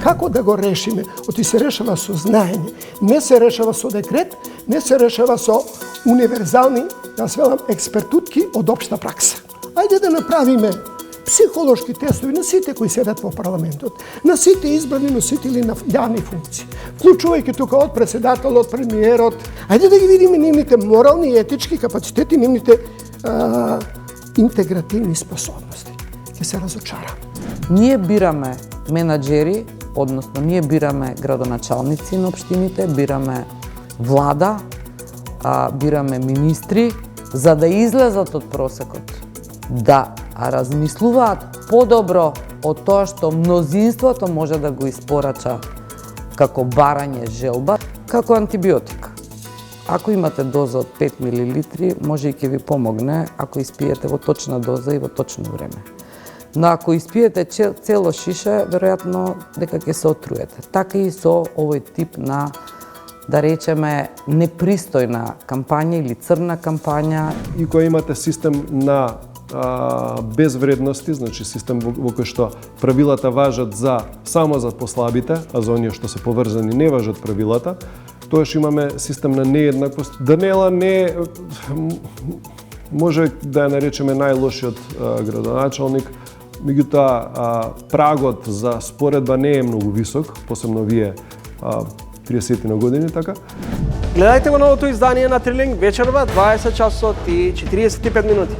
Како да го решиме? Оти се решава со знаење. Не се решава со декрет, не се решава со универзални, јас велам, експертутки од општа пракса. Ајде да направиме психолошки тестови на сите кои седат во парламентот, на сите избрани носители на јавни функции, вклучувајќи тука од председателот, премиерот. Ајде да ги видиме нивните морални и етички капацитети, нивните интегративни способности. Ќе се разочарам. Ние бираме менаџери, односно ние бираме градоначалници на општините, бираме влада, бираме министри, за да излезат од просекот, да размислуваат подобро од тоа што мнозинството може да го испорача како барање желба, како антибиотик. Ако имате доза од 5 мл, може и ќе ви помогне ако испиете во точна доза и во точно време. Но ако испиете цело шише, веројатно дека ќе се отруете. Така и со овој тип на, да речеме, непристојна кампања или црна кампања. И кога имате систем на без вредности, значи систем во кој што правилата важат само за послабите, а за оние што се поврзани не важат правилата, тоаш имаме систем на нееднаквост. Даниела не може да ја наречеме најлошиот градоначалник, меѓутоа прагот за споредба не е многу висок, посебно вие 30 на години, така. Гледајте го новото издание на Трилинг вечерва 20 часот и 45 минути.